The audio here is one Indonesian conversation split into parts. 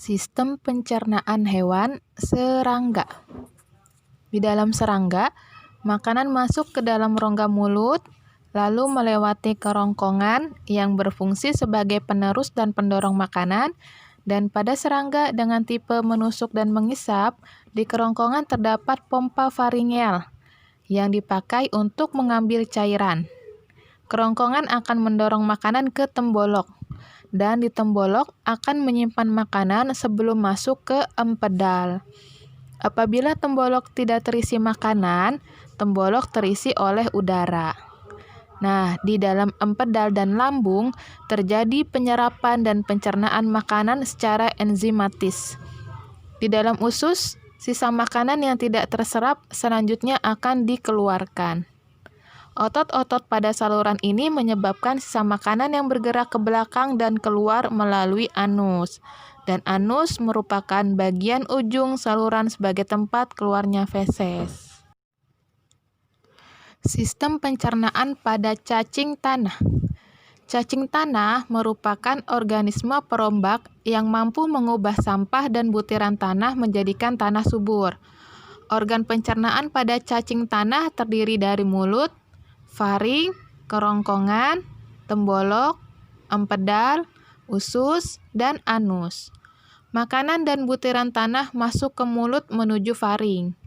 Sistem pencernaan hewan serangga. Di dalam serangga, makanan masuk ke dalam rongga mulut, lalu melewati kerongkongan yang berfungsi sebagai penerus dan pendorong makanan, dan pada serangga dengan tipe menusuk dan mengisap, di kerongkongan terdapat pompa faringel yang dipakai untuk mengambil cairan. Kerongkongan akan mendorong makanan ke tembolok, dan di tembolok akan menyimpan makanan sebelum masuk ke empedal. Apabila tembolok tidak terisi makanan, tembolok terisi oleh udara. Nah, di dalam empedal dan lambung terjadi penyerapan dan pencernaan makanan secara enzimatis. Di dalam usus, sisa makanan yang tidak terserap selanjutnya akan dikeluarkan. Otot-otot pada saluran ini menyebabkan sisa makanan yang bergerak ke belakang dan keluar melalui anus. Dan anus merupakan bagian ujung saluran sebagai tempat keluarnya feses. Sistem pencernaan pada cacing tanah. Cacing tanah merupakan organisme perombak yang mampu mengubah sampah dan butiran tanah menjadikan tanah subur. Organ pencernaan pada cacing tanah terdiri dari mulut, faring, kerongkongan, tembolok, empedal, usus, dan anus. Makanan dan butiran tanah masuk ke mulut menuju faring.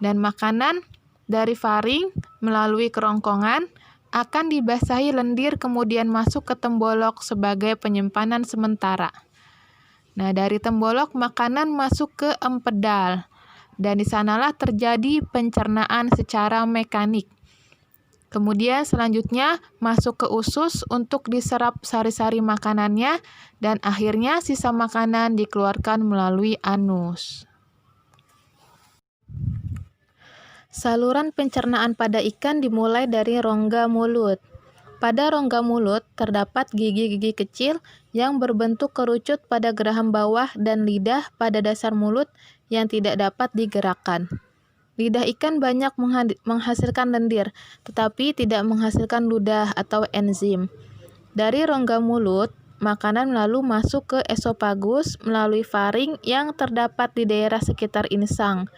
Dan makanan dari faring melalui kerongkongan akan dibasahi lendir kemudian masuk ke tembolok sebagai penyimpanan sementara. Nah, dari tembolok makanan masuk ke empedal. Dan di sanalah terjadi pencernaan secara mekanik. Kemudian selanjutnya masuk ke usus untuk diserap sari-sari makanannya dan akhirnya sisa makanan dikeluarkan melalui anus. Saluran pencernaan pada ikan dimulai dari rongga mulut. Pada rongga mulut terdapat gigi-gigi kecil yang berbentuk kerucut pada geraham bawah dan lidah pada dasar mulut yang tidak dapat digerakkan. Lidah ikan banyak menghasilkan lendir, tetapi tidak menghasilkan ludah atau enzim. Dari rongga mulut, makanan lalu masuk ke esofagus melalui faring yang terdapat di daerah sekitar insang.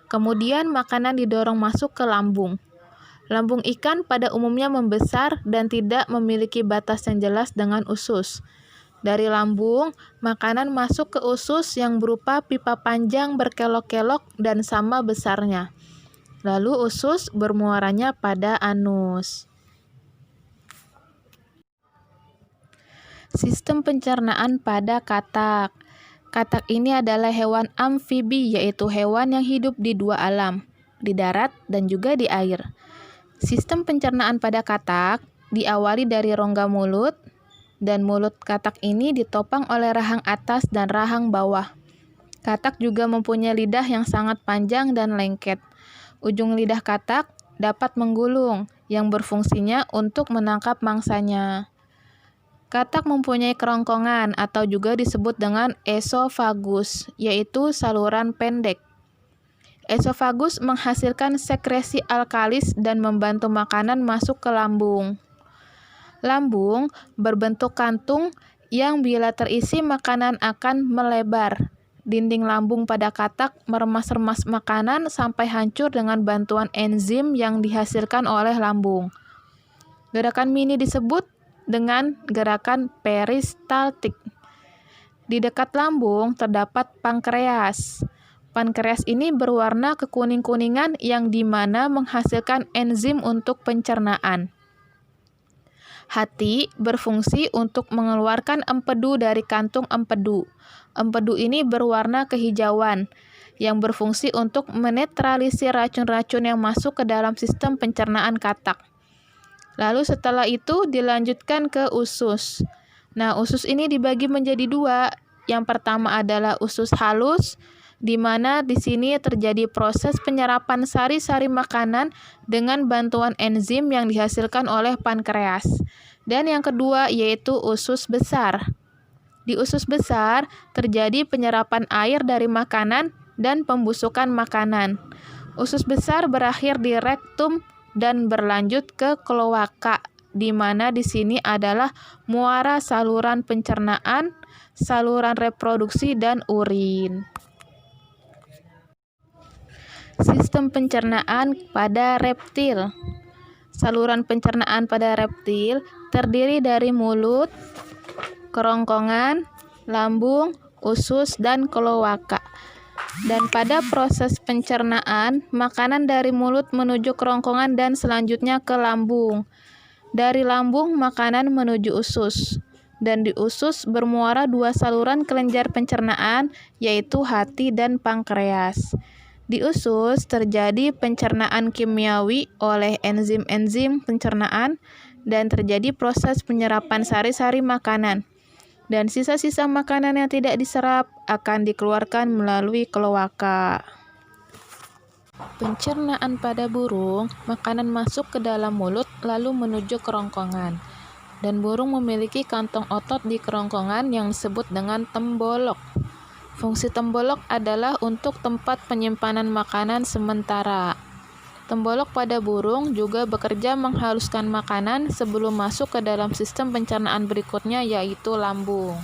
Kemudian makanan didorong masuk ke lambung. Lambung ikan pada umumnya membesar dan tidak memiliki batas yang jelas dengan usus. Dari lambung, makanan masuk ke usus yang berupa pipa panjang berkelok-kelok dan sama besarnya. Lalu usus bermuaranya pada anus. Sistem pencernaan pada katak. Katak ini adalah hewan amfibi, yaitu hewan yang hidup di dua alam, di darat dan juga di air. Sistem pencernaan pada katak diawali dari rongga mulut, dan mulut katak ini ditopang oleh rahang atas dan rahang bawah. Katak juga mempunyai lidah yang sangat panjang dan lengket. Ujung lidah katak dapat menggulung, yang berfungsinya untuk menangkap mangsanya. Katak mempunyai kerongkongan atau juga disebut dengan esofagus, yaitu saluran pendek. Esofagus menghasilkan sekresi alkalis dan membantu makanan masuk ke lambung. Lambung berbentuk kantung yang bila terisi makanan akan melebar. Dinding lambung pada katak meremas-remas makanan sampai hancur dengan bantuan enzim yang dihasilkan oleh lambung. Gerakan ini disebut dengan gerakan peristaltik. Di dekat lambung terdapat pankreas. Pankreas ini berwarna kekuning-kuningan yang dimana menghasilkan enzim untuk pencernaan. Hati berfungsi untuk mengeluarkan empedu dari kantung empedu. Empedu ini berwarna kehijauan, yang berfungsi untuk menetralisir racun-racun yang masuk ke dalam sistem pencernaan katak. Lalu setelah itu dilanjutkan ke usus. Nah, usus ini dibagi menjadi dua. Yang pertama adalah usus halus, di mana di sini terjadi proses penyerapan sari-sari makanan dengan bantuan enzim yang dihasilkan oleh pankreas. Dan yang kedua yaitu usus besar. Di usus besar terjadi penyerapan air dari makanan dan pembusukan makanan. Usus besar berakhir di rektum dan berlanjut ke kloaka, di mana di sini adalah muara saluran pencernaan, saluran reproduksi, dan urin. Sistem pencernaan pada reptil. Saluran pencernaan pada reptil terdiri dari mulut, kerongkongan, lambung, usus, dan kloaka. Dan pada proses pencernaan, makanan dari mulut menuju kerongkongan dan selanjutnya ke lambung. Dari lambung, makanan menuju usus. Dan di usus bermuara dua saluran kelenjar pencernaan, yaitu hati dan pankreas. Di usus terjadi pencernaan kimiawi oleh enzim-enzim pencernaan dan terjadi proses penyerapan sari-sari makanan. Dan sisa-sisa makanan yang tidak diserap akan dikeluarkan melalui kloaka. Pencernaan pada burung, makanan masuk ke dalam mulut lalu menuju kerongkongan. Dan burung memiliki kantong otot di kerongkongan yang disebut dengan tembolok. Fungsi tembolok adalah untuk tempat penyimpanan makanan sementara. Tembolok pada burung juga bekerja menghaluskan makanan sebelum masuk ke dalam sistem pencernaan berikutnya, yaitu lambung.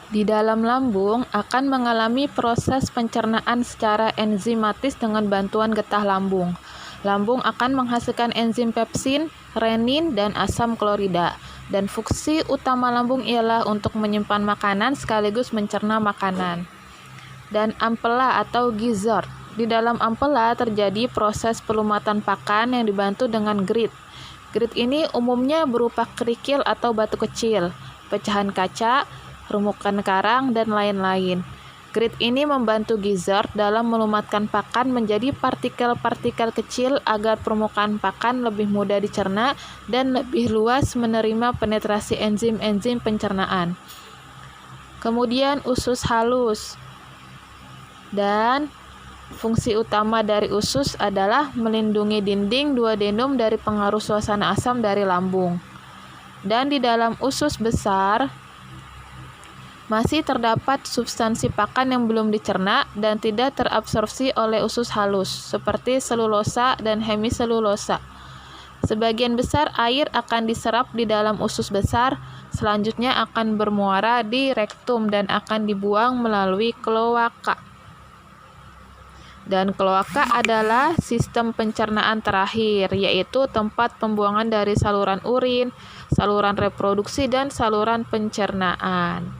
Di dalam lambung akan mengalami proses pencernaan secara enzimatis dengan bantuan getah lambung. Lambung akan menghasilkan enzim pepsin, renin, dan asam klorida. Dan fungsi utama lambung ialah untuk menyimpan makanan sekaligus mencerna makanan. Dan ampela atau gizzard. Di dalam ampela terjadi proses pelumatan pakan yang dibantu dengan grit. Grit ini umumnya berupa kerikil atau batu kecil, pecahan kaca, rumukan karang, dan lain-lain. Grit ini membantu gizzard dalam melumatkan pakan menjadi partikel-partikel kecil agar permukaan pakan lebih mudah dicerna dan lebih luas menerima penetrasi enzim-enzim pencernaan. Kemudian usus halus. Dan fungsi utama dari usus adalah melindungi dinding duodenum dari pengaruh suasana asam dari lambung. Dan di dalam usus besar masih terdapat substansi pakan yang belum dicerna dan tidak terabsorpsi oleh usus halus, seperti selulosa dan hemiselulosa. Sebagian besar air akan diserap di dalam usus besar, selanjutnya akan bermuara di rektum dan akan dibuang melalui kloaka. Dan kloaka adalah sistem pencernaan terakhir, yaitu tempat pembuangan dari saluran urin, saluran reproduksi, dan saluran pencernaan.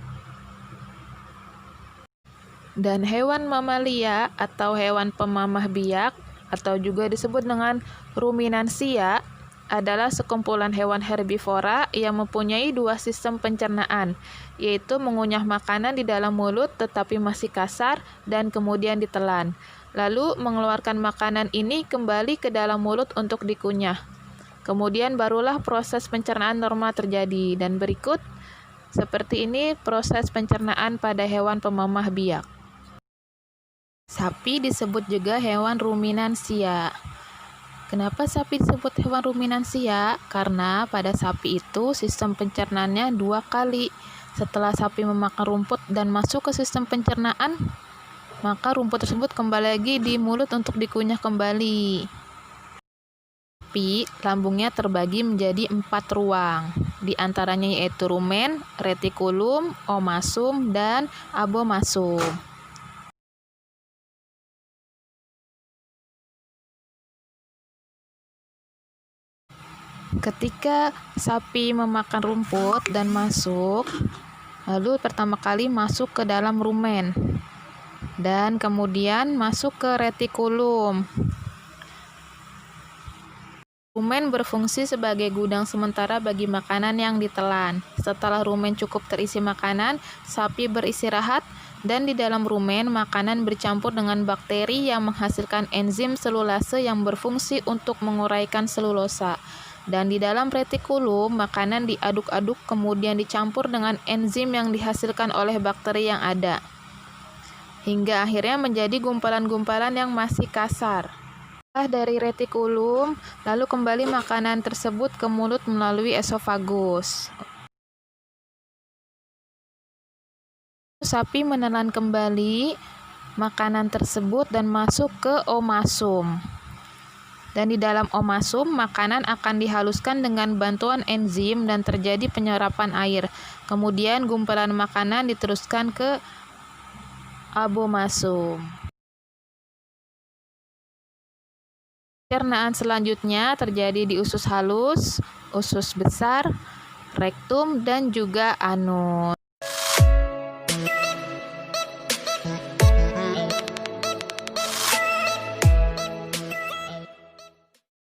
Dan hewan mamalia atau hewan pemamah biak atau juga disebut dengan ruminansia adalah sekumpulan hewan herbivora yang mempunyai dua sistem pencernaan, yaitu mengunyah makanan di dalam mulut tetapi masih kasar dan kemudian ditelan. Lalu mengeluarkan makanan ini kembali ke dalam mulut untuk dikunyah. Kemudian barulah proses pencernaan normal terjadi. Dan berikut seperti ini proses pencernaan pada hewan pemamah biak. Sapi disebut juga hewan ruminansia. Kenapa sapi disebut hewan ruminansia? Karena pada sapi itu sistem pencernaannya dua kali. Setelah sapi memakan rumput dan masuk ke sistem pencernaan, maka rumput tersebut kembali lagi di mulut untuk dikunyah kembali. Sapi, lambungnya terbagi menjadi 4 ruang. Di antaranya yaitu rumen, retikulum, omasum, dan abomasum. Ketika sapi memakan rumput dan masuk, lalu pertama kali masuk ke dalam rumen dan kemudian masuk ke retikulum. Rumen berfungsi sebagai gudang sementara bagi makanan yang ditelan. Setelah rumen cukup terisi makanan, sapi beristirahat dan di dalam rumen makanan bercampur dengan bakteri yang menghasilkan enzim selulase yang berfungsi untuk menguraikan selulosa. Dan di dalam retikulum, makanan diaduk-aduk kemudian dicampur dengan enzim yang dihasilkan oleh bakteri yang ada. Hingga akhirnya menjadi gumpalan-gumpalan yang masih kasar. Setelah dari retikulum, lalu kembali makanan tersebut ke mulut melalui esofagus. Sapi menelan kembali makanan tersebut dan masuk ke omasum. Dan di dalam omasum, makanan akan dihaluskan dengan bantuan enzim dan terjadi penyerapan air. Kemudian gumpalan makanan diteruskan ke abomasum. Pencernaan selanjutnya terjadi di usus halus, usus besar, rektum, dan juga anus.